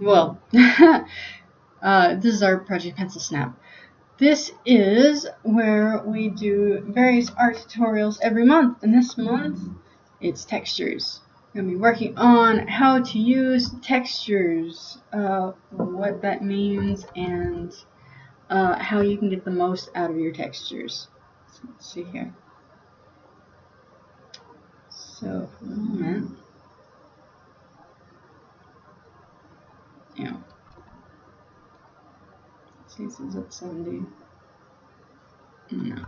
well, this is our Project Pencil Snap. This is where we do various art tutorials every month, and this month it's textures. We're going to be working on how to use textures, what that means, and how you can get the most out of your textures. So let's see here. So for a moment, yeah. See, this is at 70. No.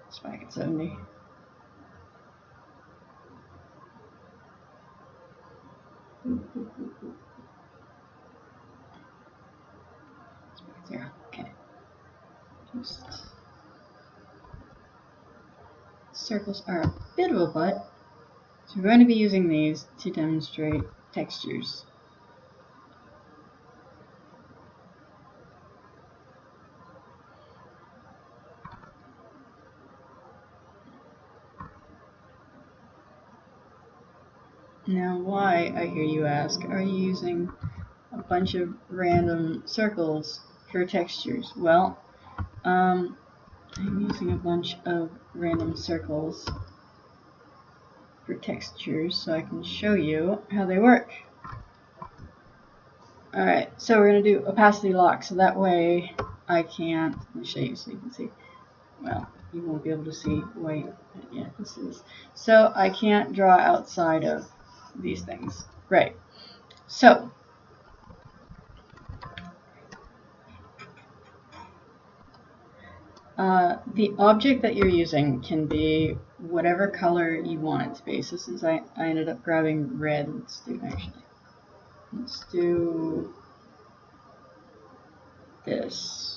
It's back at 70. It's back at 0. Okay. Just circles are a bit of a butt, so we're going to be using these to demonstrate textures. Now, why, I hear you ask, are you using a bunch of random circles for textures? Well, I'm using a bunch of random circles for textures so I can show you how they work. Alright, so we're going to do opacity lock, so that way I can't, let me show you so you can see. Well, you won't be able to see white. Yeah, this is. So I can't draw outside of these things. Right. So the object that you're using can be whatever color you want it to be. So since I ended up grabbing red, let's do this.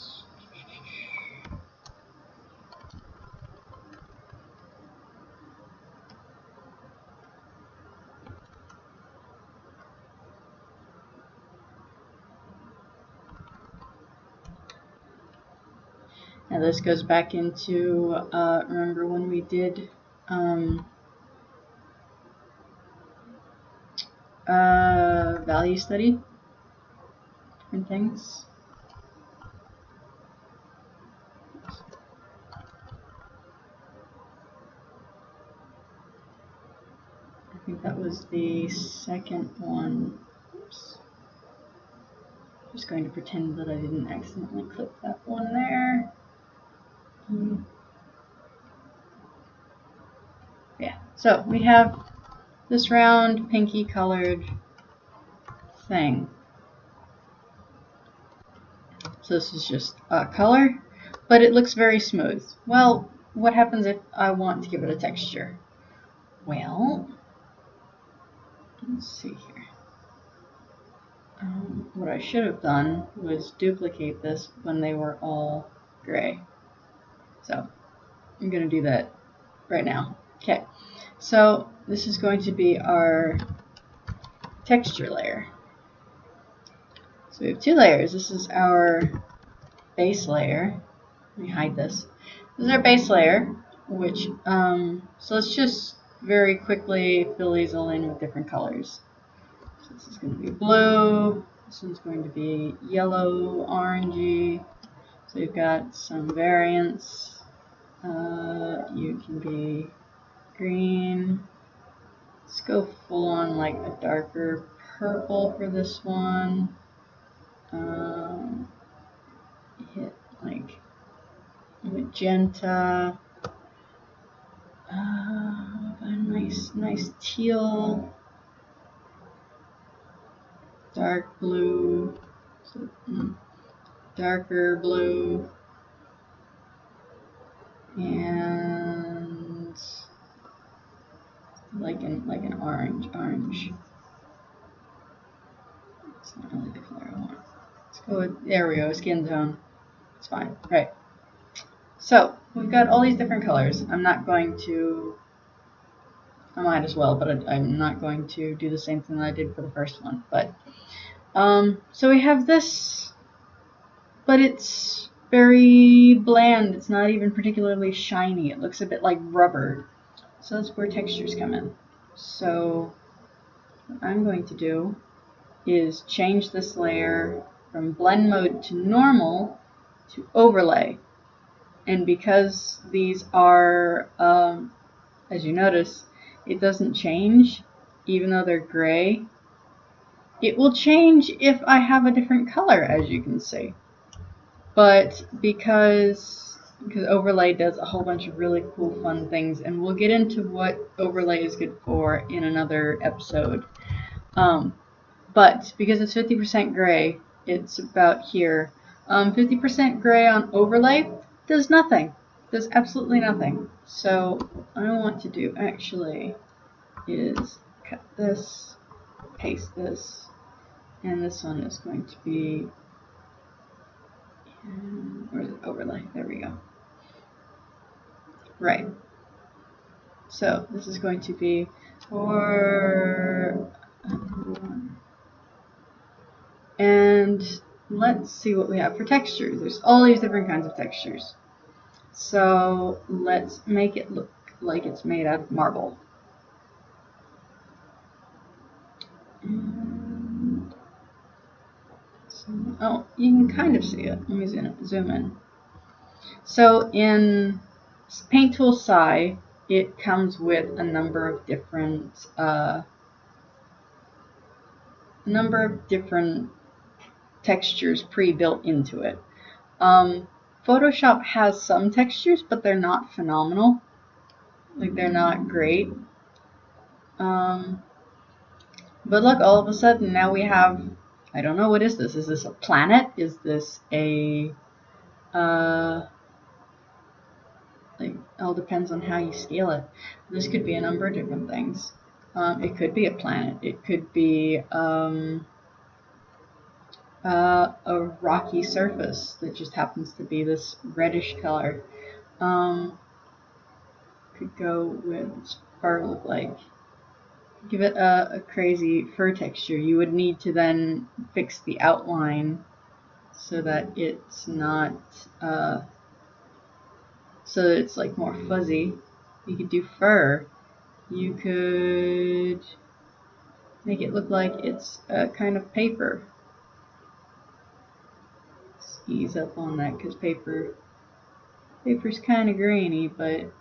Now this goes back into, remember when we did value study, different things. I think that was the second one. Oops. Just going to pretend that I didn't accidentally click that one there. Yeah, so we have this round pinky colored thing. So this is just a color, but it looks very smooth. Well, what happens if I want to give it a texture? Well, let's see here. What I should have done was duplicate this when they were all gray. So I'm going to do that right now. Okay, so this is going to be our texture layer. So we have two layers. This is our base layer. Let me hide this. This is our base layer, which, so let's just very quickly fill these all in with different colors. So this is going to be blue. This one's going to be yellow, orangey. So you've got some variants. You can be green. Let's go full on like a darker purple for this one. Hit like magenta. A nice teal. Dark blue. So, darker blue. And like an orange. It's not really the color I want. Let's go with, there we go, skin tone. It's fine, right? So we've got all these different colors. I'm not going to, I might as well, but I'm not going to do the same thing that I did for the first one. But so we have this, but it's very bland. It's not even particularly shiny. It looks a bit like rubber. So that's where textures come in. So I'm going to do is change this layer from blend mode to normal to overlay. And because these are, as you notice, it doesn't change even though they're gray. It will change if I have a different color, as you can see. But because overlay does a whole bunch of really cool fun things, and we'll get into what overlay is good for in another episode. But because it's 50% gray, it's about here. 50% gray on overlay does nothing. Does absolutely nothing. So what I want to do actually is cut this, paste this, and this one is going to be, where is it? Overlay. There we go. Right. So this is going to be for, and let's see what we have for textures. There's all these different kinds of textures. So let's make it look like it's made out of marble. And so, oh, you can kind of see it. Let me zoom in. So in Paint Tool Sci, it comes with a number of different textures pre-built into it. Photoshop has some textures, but they're not phenomenal. Like, they're not great. But look, all of a sudden now we have, I don't know, what is this? Is this a planet? Is this a, like, it all depends on how you scale it. This could be a number of different things. It could be a planet. It could be a rocky surface that just happens to be this reddish color. Could go with, what's fur look like? Give it a crazy fur texture. You would need to then fix the outline so that it's not, so that it's like more fuzzy. You could do fur. You could make it look like it's a kind of paper. Let's ease up on that because paper's kind of grainy, but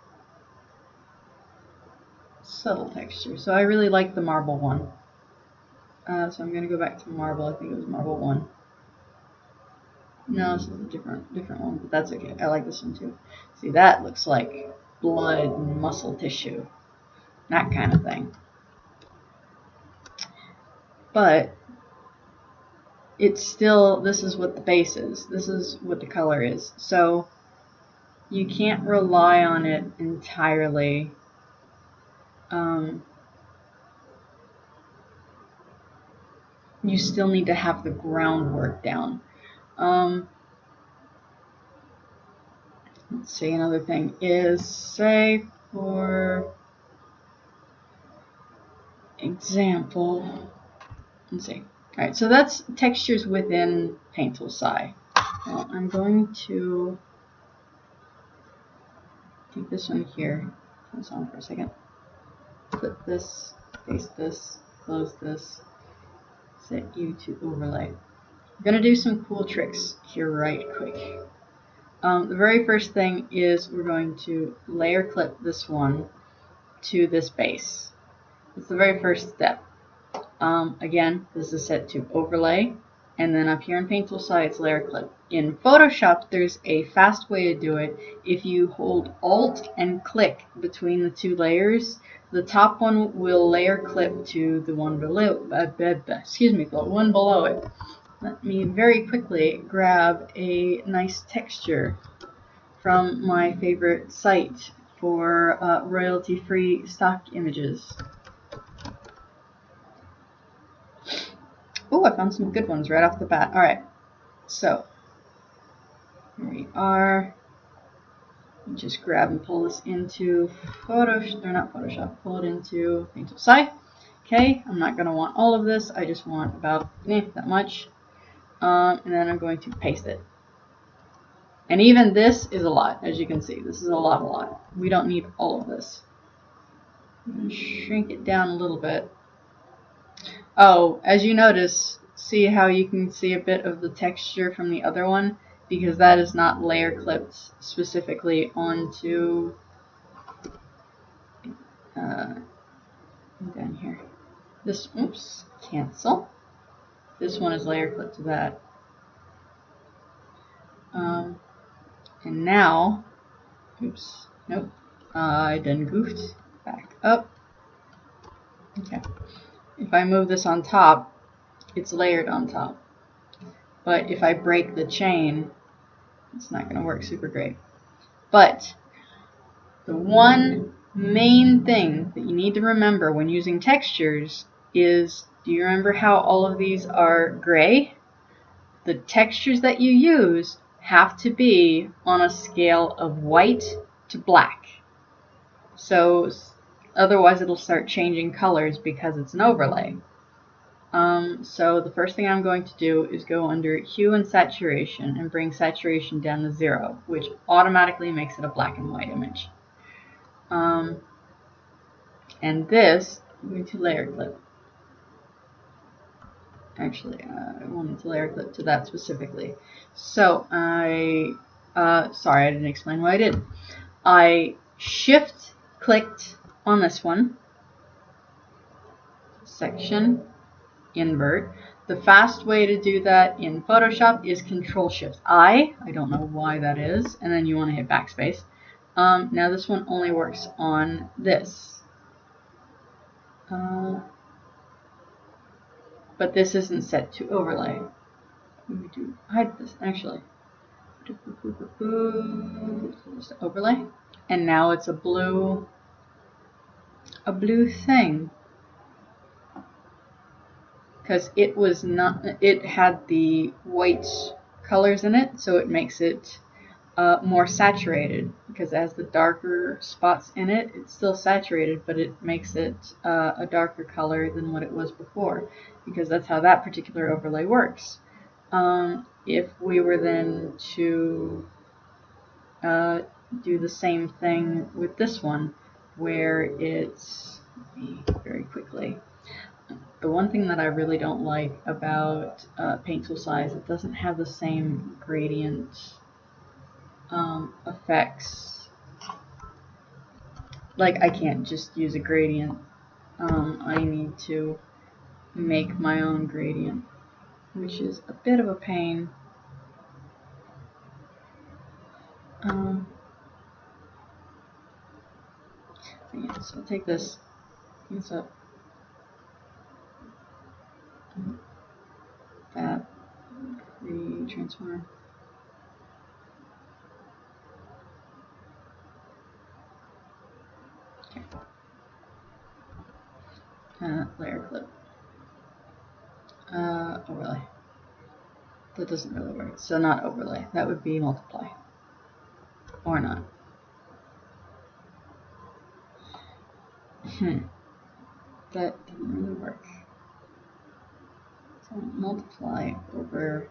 subtle texture. So I really like the marble one. So I'm going to go back to marble. I think it was marble 1. No, this is a different one, but that's okay. I like this one too. See, that looks like blood and muscle tissue. That kind of thing. But it's still, this is what the base is. This is what the color is. So you can't rely on it entirely. You still need to have the groundwork down. Let's see, another thing is, say, for example, let's see. Alright, so that's textures within Paint Tool Sci. Well, I'm going to take this one here, turn this on for a second, clip this, paste this, close this, set you to overlay. We're going to do some cool tricks here right quick. The very first thing is we're going to layer clip this one to this base. It's the very first step. Again, this is set to overlay, and then up here in Paint Tool Sci, it's layer clip. In Photoshop, there's a fast way to do it. If you hold Alt and click between the two layers, the top one will layer clip to the one below. The one below it. Let me very quickly grab a nice texture from my favorite site for royalty-free stock images. Oh, I found some good ones right off the bat. Alright, so here we are. Just grab and pull this into Photoshop, pull it into Paint Tool Sci. Okay, I'm not going to want all of this, I just want about that much. And then I'm going to paste it. And even this is a lot, as you can see. This is a lot. We don't need all of this. I'm going to shrink it down a little bit. Oh, as you notice, see how you can see a bit of the texture from the other one? Because that is not layer clipped specifically onto down here. This, oops, cancel. This one is layer clipped to that. And now, oops, nope, I done goofed. Back up. Okay. If I move this on top, it's layered on top. But if I break the chain, it's not going to work super great. But the one main thing that you need to remember when using textures is, do you remember how all of these are gray? The textures that you use have to be on a scale of white to black. So otherwise it'll start changing colors because it's an overlay. So the first thing I'm going to do is go under Hue and Saturation and bring Saturation down to 0, which automatically makes it a black and white image. And this, I'm going to layer clip. Actually, I wanted to layer clip to that specifically. So sorry, I didn't explain what I did. I shift clicked on this one, section, invert. The fast way to do that in Photoshop is Control-Shift-I. I don't know why that is. And then you want to hit backspace. Now this one only works on this. But this isn't set to overlay. Let me hide this actually. Just overlay. And now it's a blue thing. Because it was not, it had the white colors in it, so it makes it more saturated. Because it has the darker spots in it, it's still saturated, but it makes it a darker color than what it was before. Because that's how that particular overlay works. If we were then to do the same thing with this one, where it's, very quickly, the one thing that I really don't like about paint tool size, it doesn't have the same gradient effects. Like, I can't just use a gradient. I need to make my own gradient, which is a bit of a pain. Yeah, so I'll take this up, that, transform. Okay. Layer clip. Overlay. That doesn't really work. So not overlay. That would be multiply. Or not. That didn't really work. So multiply over.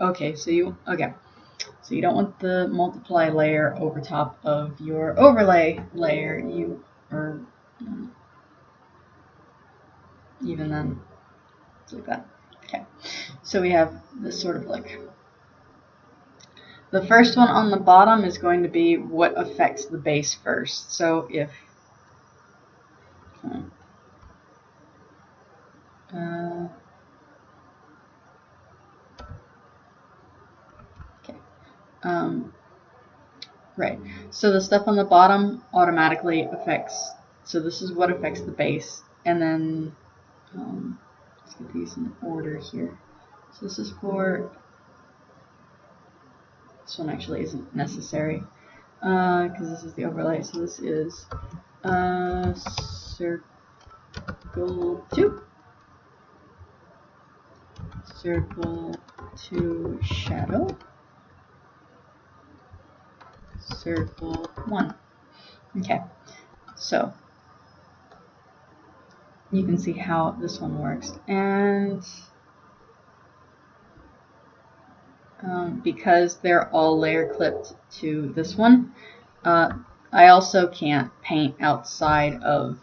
Okay, so you don't want the multiply layer over top of your overlay layer. Even then, like that. Okay, so we have this sort of like. The first one on the bottom is going to be what affects the base first. So if right, so the stuff on the bottom automatically affects, so this is what affects the base, and then let's get these in order here. So this is for, this one actually isn't necessary because this is the overlay, so this is circle 2, circle 2 shadow, circle 1. Okay, so you can see how this one works, and because they're all layer clipped to this one, I also can't paint outside of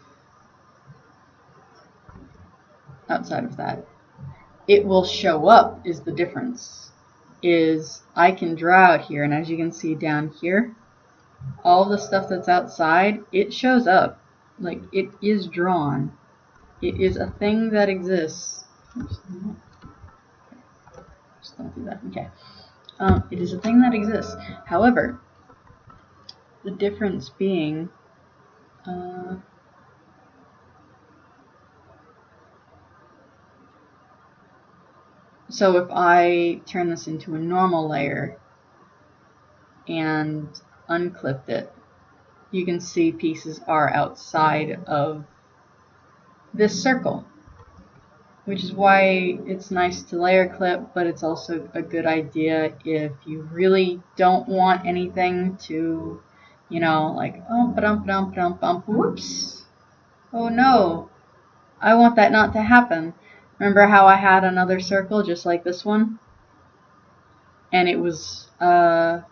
outside of that. It will show up is the difference. Is I can draw out here, and as you can see down here, all the stuff that's outside, it shows up. Like, it is drawn. It is a thing that exists. Oops, just don't do that. Okay. It is a thing that exists. However, the difference being so if I turn this into a normal layer and unclipped it, you can see pieces are outside of this circle, which is why it's nice to layer clip, but it's also a good idea if you really don't want anything to, you know, like, oh, ba-dum, whoops, oh no, I want that not to happen. Remember how I had another circle just like this one? And it was, so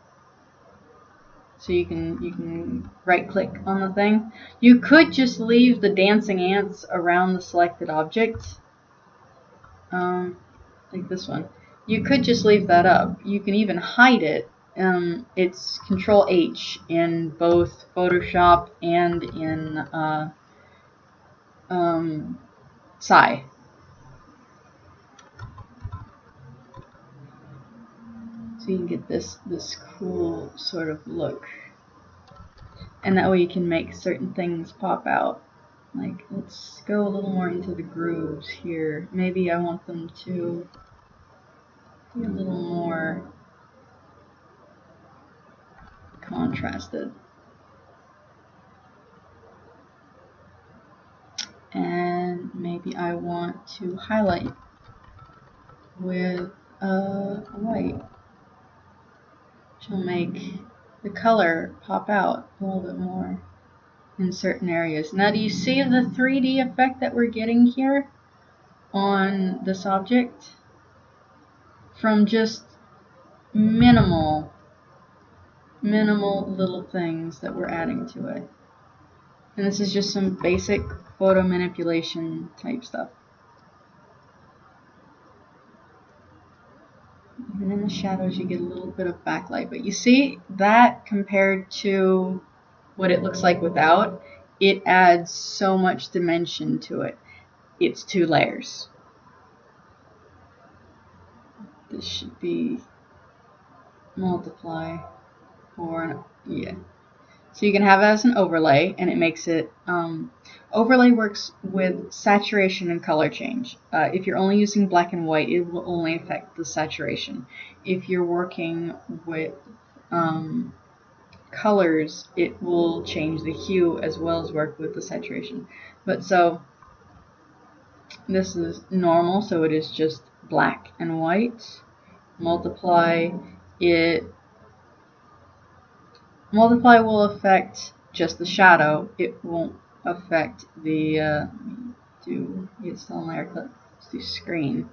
you can right click on the thing. You could just leave the dancing ants around the selected object, like this one. You could just leave that up. You can even hide it. It's Control H in both Photoshop and in Sci. So you can get this cool sort of look. And that way you can make certain things pop out. Like, let's go a little more into the grooves here. Maybe I want them to be a little more contrasted. And maybe I want to highlight with white, which will make the color pop out a little bit more in certain areas. Now, do you see the 3D effect that we're getting here on this object? From just minimal little things that we're adding to it. And this is just some basic photo manipulation type stuff. Even in the shadows you get a little bit of backlight, but you see that compared to what it looks like without, it adds so much dimension to it. It's 2 layers. This should be multiply, or yeah. So you can have it as an overlay, and it makes it, overlay works with saturation and color change. If you're only using black and white, it will only affect the saturation. If you're working with colors, it will change the hue as well as work with the saturation. But so, this is normal, so it is just black and white. Multiply will affect just the shadow. It won't affect the, it's still in layer clip. Let's do screen.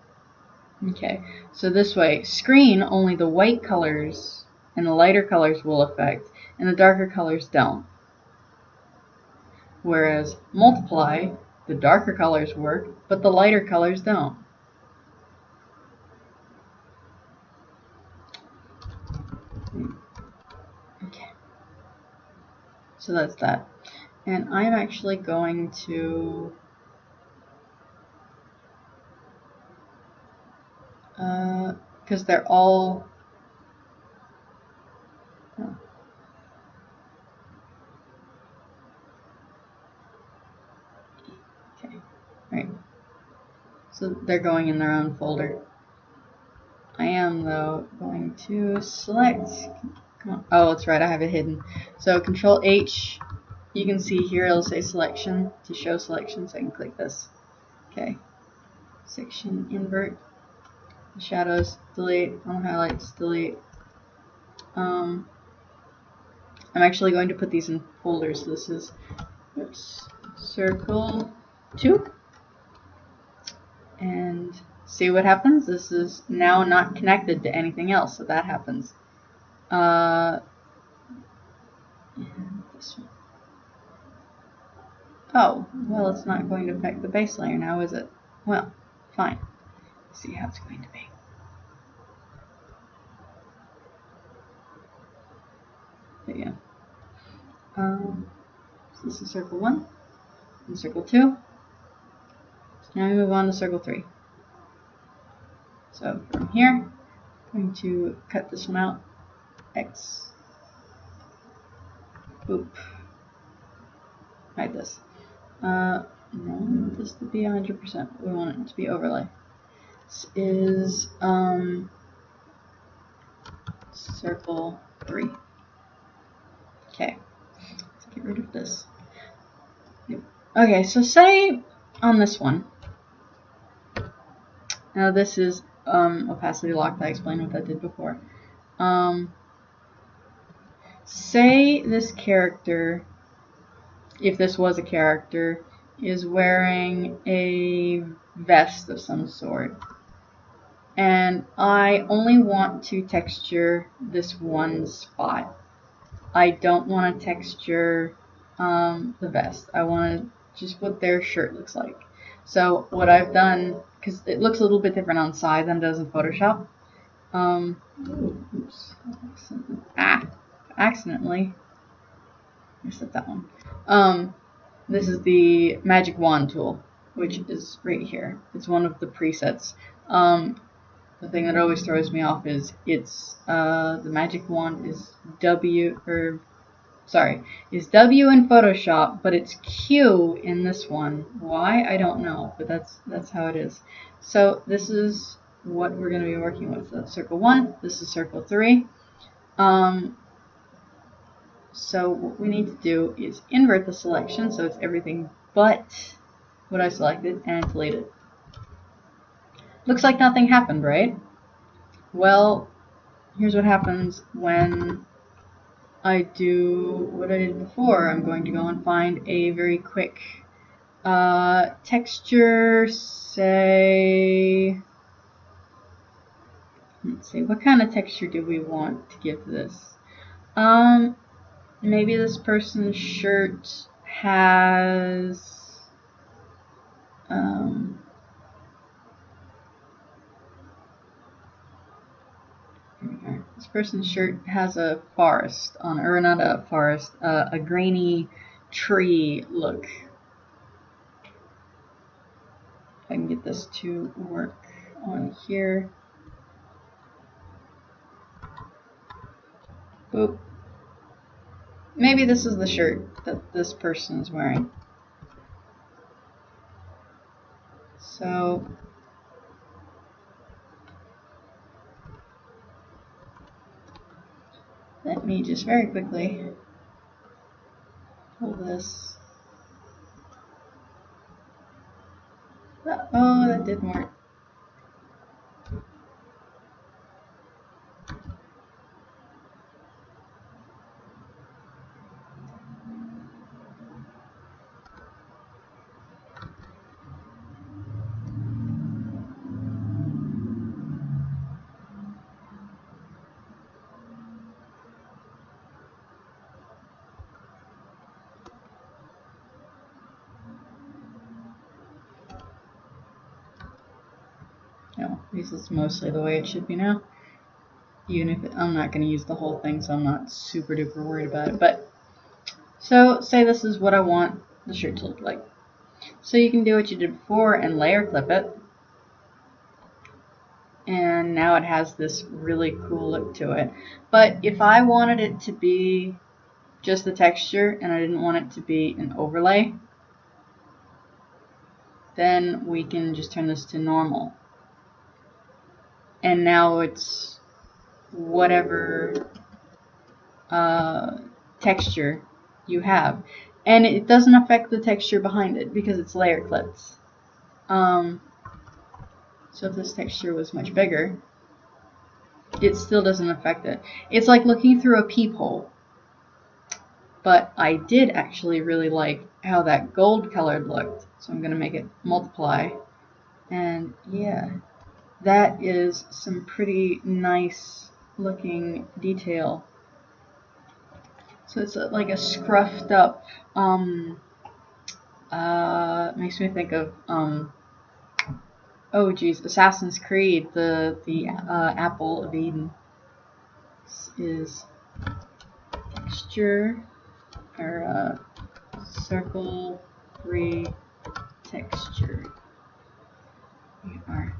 Okay, so this way, screen, only the white colors and the lighter colors will affect, and the darker colors don't. Whereas multiply, the darker colors work, but the lighter colors don't. Okay. So that's that. And I'm actually going to because they're all okay, right. So they're going in their own folder. I am though going to select. Come on. Oh, that's right. I have it hidden. So Control H. You can see here it'll say selection to show selection, so I can click this. Okay. Section invert. Shadows delete. On highlights delete. I'm actually going to put these in folders. This is circle 2. And see what happens? This is now not connected to anything else, so that happens. This one. Oh, well, it's not going to affect the base layer now, is it? Well, fine. Let's see how it's going to be. There you go. So this is circle 1 and circle 2. So now we move on to circle 3. So from here, I'm going to cut this one out. X. Boop. Hide this. No, we want this to be 100%. We want it to be overlay. This is circle 3. Okay, let's get rid of this. Okay, so say on this one. Now this is opacity locked. I explained what that did before. Say this character, if this was a character, is wearing a vest of some sort. And I only want to texture this one spot. I don't want to texture the vest. I want to just what their shirt looks like. So what I've done, because it looks a little bit different on side than it does in Photoshop. Oops, accidentally messed up that one. This is the magic wand tool, which is right here. It's one of the presets. The thing that always throws me off is it's the magic wand is W in Photoshop, but it's Q in this one. Why? I don't know, but that's how it is. So this is what we're going to be working with. So that's circle 1. This is circle 3. So what we need to do is invert the selection so it's everything but what I selected and delete it. Looks like nothing happened, right? Well, here's what happens when I do what I did before. I'm going to go and find a very quick texture, say, let's see, what kind of texture do we want to give this? Maybe this person's shirt has this person's shirt has a forest on, or not a forest, a grainy tree look. If I can get this to work on here. Boop. Maybe this is the shirt that this person is wearing. So let me just very quickly pull this. Oh, that didn't work. No, this is mostly the way it should be now. Even if I'm not going to use the whole thing, so I'm not super duper worried about it. But so say this is what I want the shirt to look like. So you can do what you did before and layer clip it. And now it has this really cool look to it. But if I wanted it to be just the texture and I didn't want it to be an overlay, then we can just turn this to normal. And now it's whatever texture you have. And it doesn't affect the texture behind it because it's layer clips. So if this texture was much bigger, it still doesn't affect it. It's like looking through a peephole. But I did actually really like how that gold colored looked. So I'm going to make it multiply. And yeah, that is some pretty nice looking detail. So it's like a scruffed up, makes me think of oh geez, Assassin's Creed, the Apple of Eden. This is texture, or circle 3 texture. We are.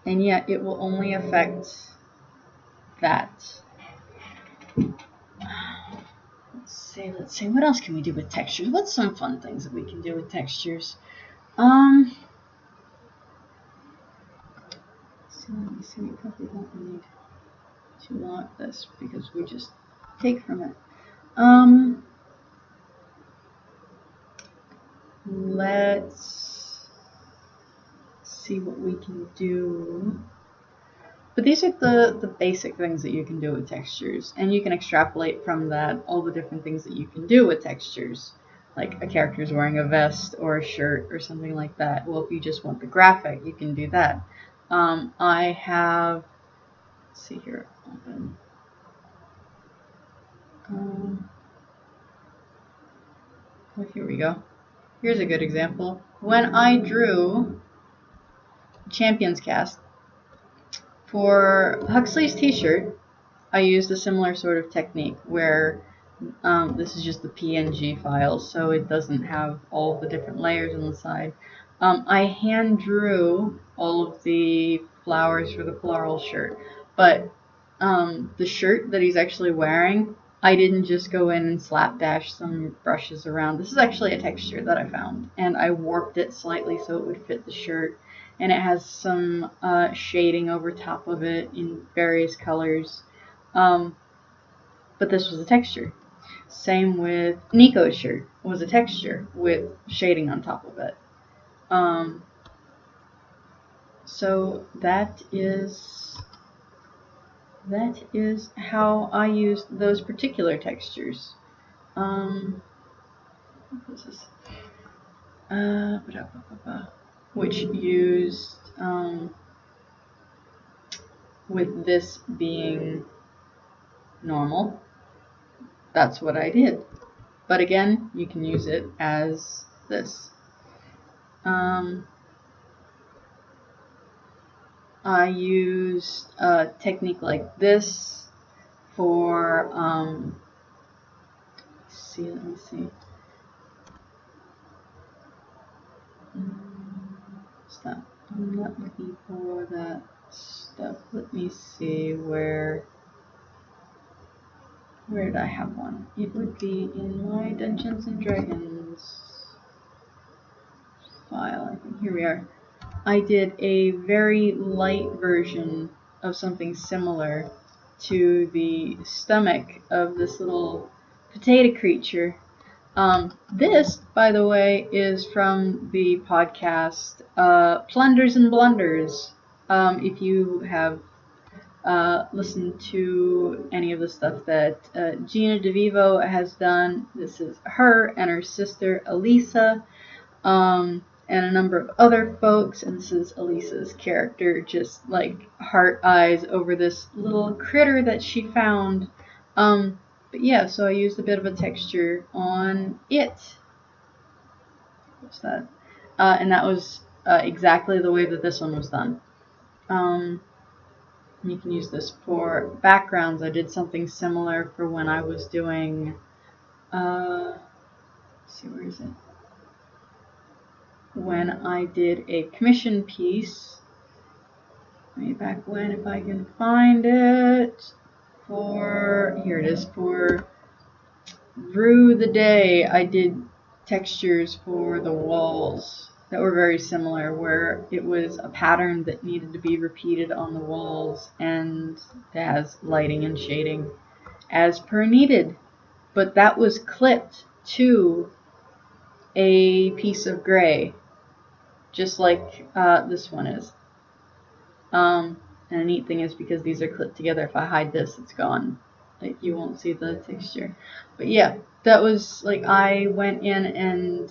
And yet it will only affect that. Let's see, what else can we do with textures? What's some fun things that we can do with textures? Let me see, we probably don't need to lock this because we just take from it. Let's see what we can do. But these are the basic things that you can do with textures, and you can extrapolate from that all the different things that you can do with textures, like a character's wearing a vest or a shirt or something like that. Well, if you just want the graphic, you can do that. I have, let's see here, open. Oh, here we go. Here's a good example. When I drew Champions Cast for Huxley's t-shirt, I used a similar sort of technique where this is just the PNG file, so it doesn't have all the different layers on the side. I hand drew all of the flowers for the floral shirt, but the shirt that he's actually wearing, I didn't just go in and slapdash some brushes around. This is actually a texture that I found, and I warped it slightly so it would fit the shirt. And it has some shading over top of it in various colors. But this was a texture. Same with Nico's shirt, was a texture with shading on top of it. So that is how I used those particular textures. What was this? Which used, with this being normal, that's what I did. But again, you can use it as this. I used a technique like this for, let me see. Stop. I'm not looking for that stuff. Let me see where did I have one? It would be in my Dungeons and Dragons file. I think here we are. I did a very light version of something similar to the stomach of this little potato creature. This, by the way, is from the podcast Plunders and Blunders. If you have listened to any of the stuff that Gina DeVivo has done, this is her and her sister Elisa, and a number of other folks, and this is Elisa's character, just like heart eyes over this little critter that she found. But yeah, so I used a bit of a texture on it. What's that? And that was exactly the way that this one was done. You can use this for backgrounds. I did something similar for when I was doing, let's see, where is it? When I did a commission piece, way back when, if I can find it, here it is, for Rue the Day, I did textures for the walls that were very similar, where it was a pattern that needed to be repeated on the walls, and it has lighting and shading as per needed. But that was clipped to a piece of gray, just like this one is. And the neat thing is, because these are clipped together, if I hide this, it's gone. Like, you won't see the texture. But yeah, that was like, I went in and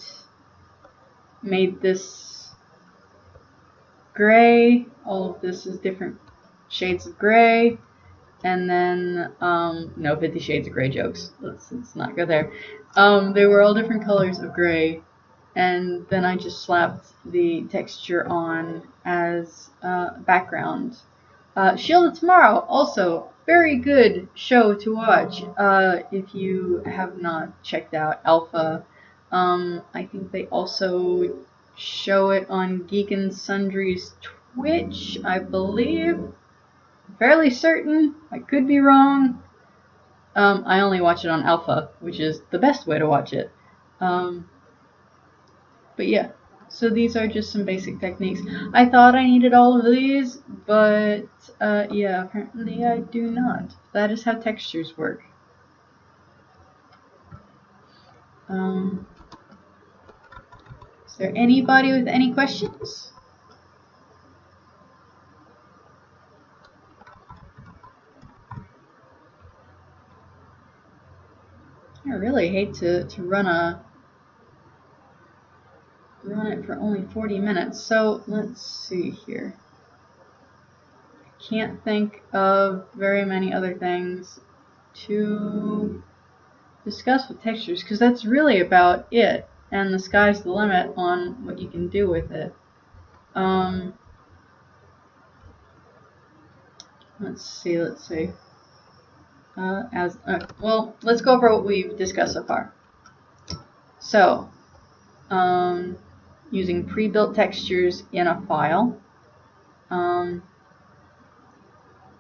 made this gray. All of this is different shades of gray. And then, no 50 Shades of Grey jokes. Let's not go there. They were all different colors of gray. and then I just slapped the texture on as background. Shield of Tomorrow, also very good show to watch if you have not checked out Alpha. I think they also show it on Geek and Sundry's Twitch, I believe. Fairly certain. I could be wrong. I only watch it on Alpha, which is the best way to watch it. But yeah, so these are just some basic techniques. I thought I needed all of these, but yeah, apparently I do not. That is how textures work. Is there anybody with any questions? I really hate to run it for only 40 minutes. So let's see here. Can't think of very many other things to discuss with textures, because that's really about it, and the sky's the limit on what you can do with it. Let's see. Well, let's go over what we've discussed so far. So, using pre-built textures in a file,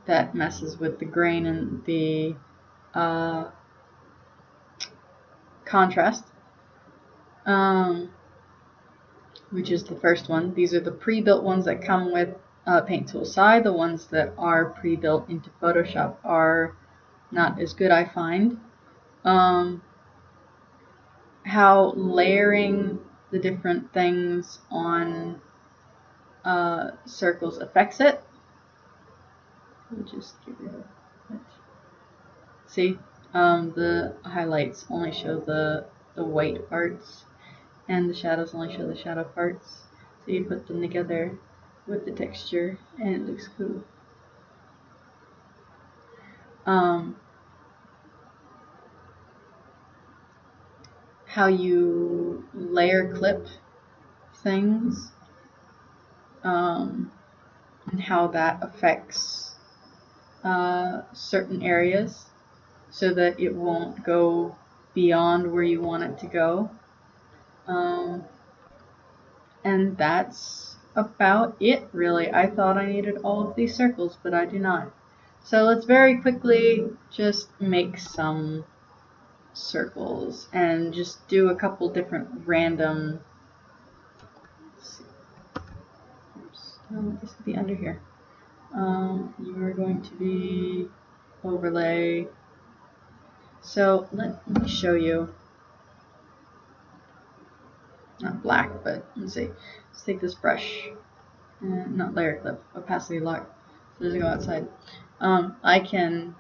that messes with the grain and the contrast, which is the first one. These are the pre-built ones that come with Paint Tool Side. The ones that are pre-built into Photoshop are not as good, I find. How layering the different things on circles affects it. We'll just get rid of it. See, the highlights only show the white parts, and the shadows only show the shadow parts. So you put them together with the texture, and it looks cool. How you layer clip things, and how that affects certain areas so that it won't go beyond where you want it to go. And that's about it, really. I thought I needed all of these circles, but I do not. So let's very quickly just make some circles and just do a couple different random. Let's see. Oops. No, this could be under here. You are going to be overlay. So let me show you. Not black, but let's see. Let's take this brush, not layer clip, opacity lock, so it doesn't go outside. I can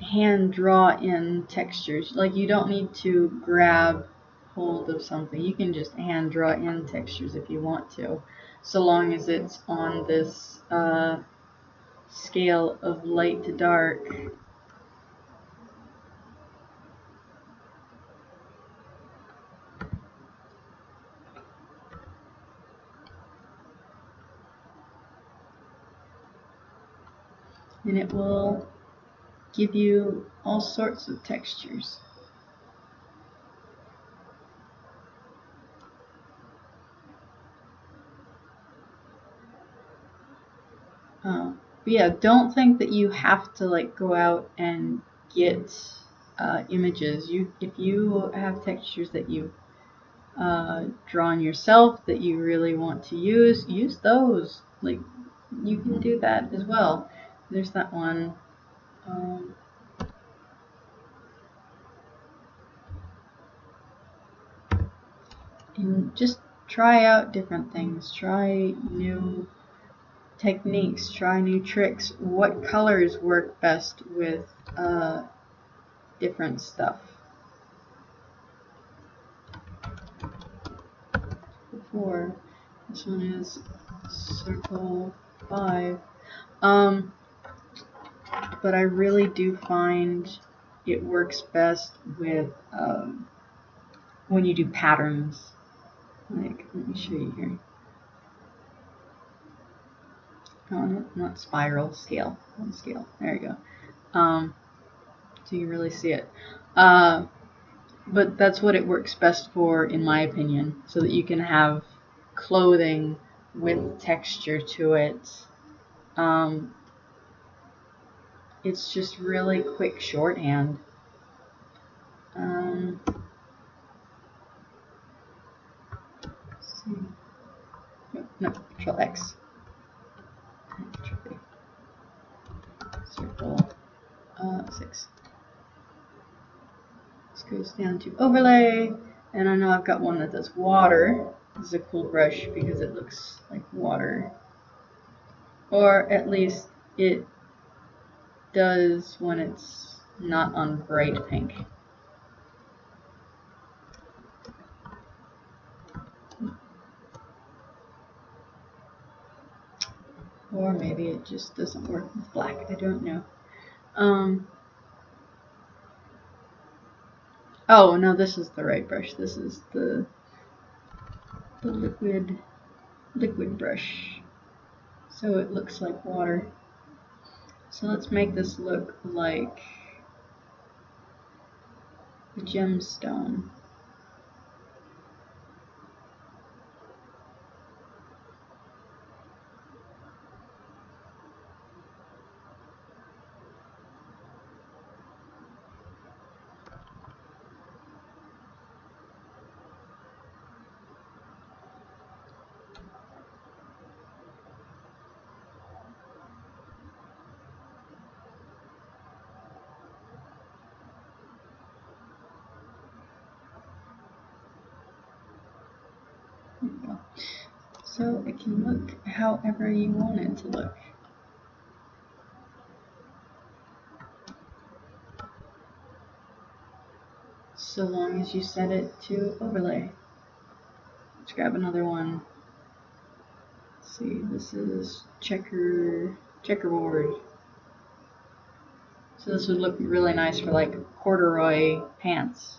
hand draw in textures. Like, you don't need to grab hold of something. You can just hand draw in textures if you want to, so long as it's on this scale of light to dark. And it will give you all sorts of textures. But yeah, don't think that you have to like go out and get images. If you have textures that you've drawn yourself that you really want to use those. Like, you can do that as well. There's that one. And just try out different things. Try new techniques. Try new tricks. What colors work best with different stuff. Before, this one is circle 5. But I really do find it works best with when you do patterns. Like, let me show you here. Oh, no, not spiral, scale. On scale. There you go. So you really see it. But that's what it works best for, in my opinion, so that you can have clothing with texture to it. It's just really quick shorthand. Let's see. No, Control X. Control V. Circle 6. This goes down to overlay, and I know I've got one that does water. This is a cool brush because it looks like water, or at least it does when it's not on bright pink. Or maybe it just doesn't work with black, I don't know. Oh no, this is the right brush. This is the liquid brush. So it looks like water. So let's make this look like a gemstone. There you go. So it can look however you want it to look. So long as you set it to overlay. Let's grab another one. Let's see, this is checkerboard. So this would look really nice for like corduroy pants.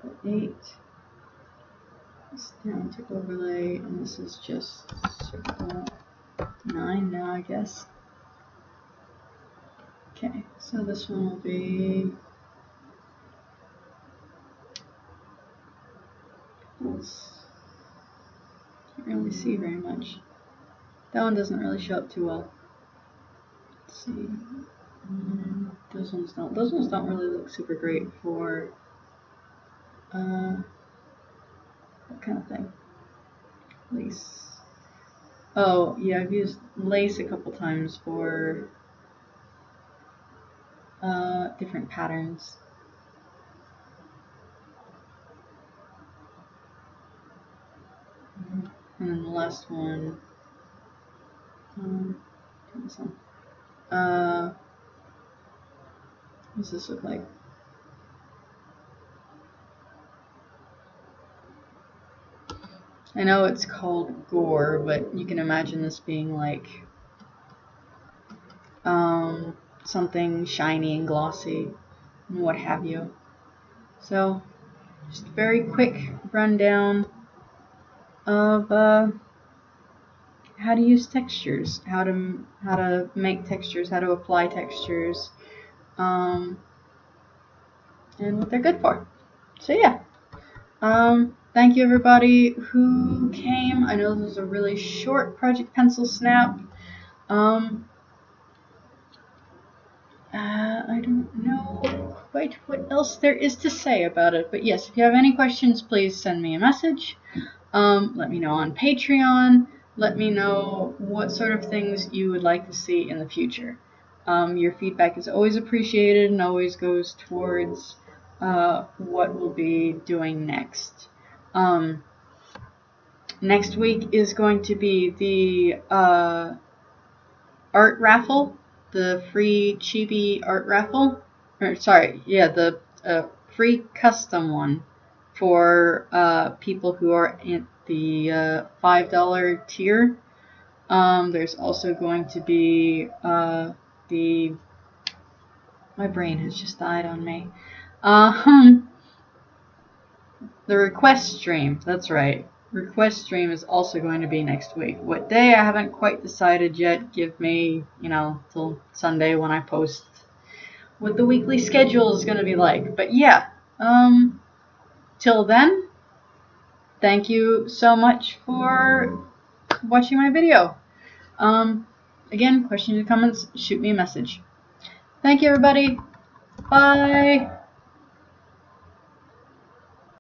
Put 8. This down to overlay, and this is just circle 9 now, I guess. Okay, so this one will be can't really see very much. That one doesn't really show up too well. Let's see. Those ones don't really look super great for that kind of thing. Lace. Oh yeah, I've used lace a couple times for different patterns. And then the last one, this one. What does this look like? I know it's called gore, but you can imagine this being like something shiny and glossy and what have you. So just a very quick rundown of how to use textures, how to make textures, how to apply textures, and what they're good for. So yeah, thank you everybody who came. I know this was a really short Project Pencil Snap. I don't know quite what else there is to say about it, but yes, if you have any questions, please send me a message. Let me know on Patreon. Let me know what sort of things you would like to see in the future. Your feedback is always appreciated and always goes towards what we'll be doing next. Next week is going to be the art raffle, the free chibi art raffle. Or sorry, yeah, the free custom one for people who are in the $5 tier. There's also going to be my brain has just died on me. The request stream, that's right. Request stream is also going to be next week. What day, I haven't quite decided yet. Give me, till Sunday when I post what the weekly schedule is going to be like. But yeah, till then, thank you so much for watching my video. Again, questions or comments, shoot me a message. Thank you, everybody. Bye.